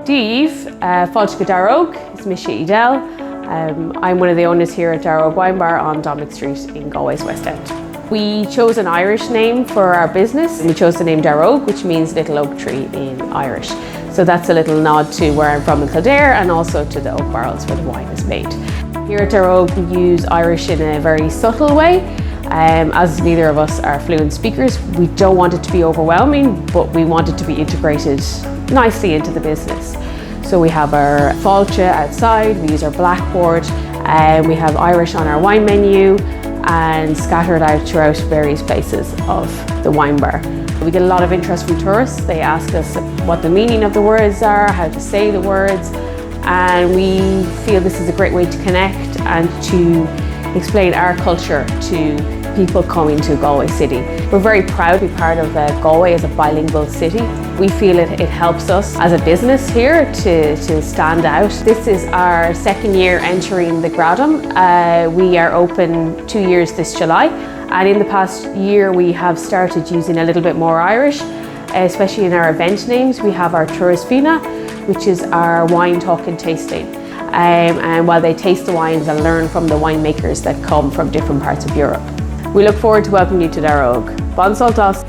Díomh, fáilte go Daróg, is mi Sheosaimh. I'm one of the owners here at Daróg Wine Bar on Dominic Street in Galway's West End. We chose an Irish name for our business. We chose the name Daróg, which means little oak tree in Irish. So that's a little nod to where I'm from in Kildare and also to the oak barrels where the wine is made. Here at Daróg we use Irish in a very subtle way. As neither of us are fluent speakers, we don't want it to be overwhelming, but we want it to be integrated nicely into the business. So we have our fáilte outside, we use our blackboard, we have Irish on our wine menu and scattered out throughout various places of the wine bar. We get a lot of interest from tourists. They ask us what the meaning of the words are, how to say the words, and we feel this is a great way to connect and to explain our culture to people coming to Galway City. We're very proud to be part of Galway as a bilingual city. We feel it helps us as a business here to stand out. This is our second year entering the Gradam. We are open 2 years this July, and in the past year we have started using a little bit more Irish, especially in our event names. We have our Tourist Fina, which is our wine talk and tasting. And while they taste the wines and learn from the winemakers that come from different parts of Europe. We look forward to welcoming you to Daróg. Bon Soltas!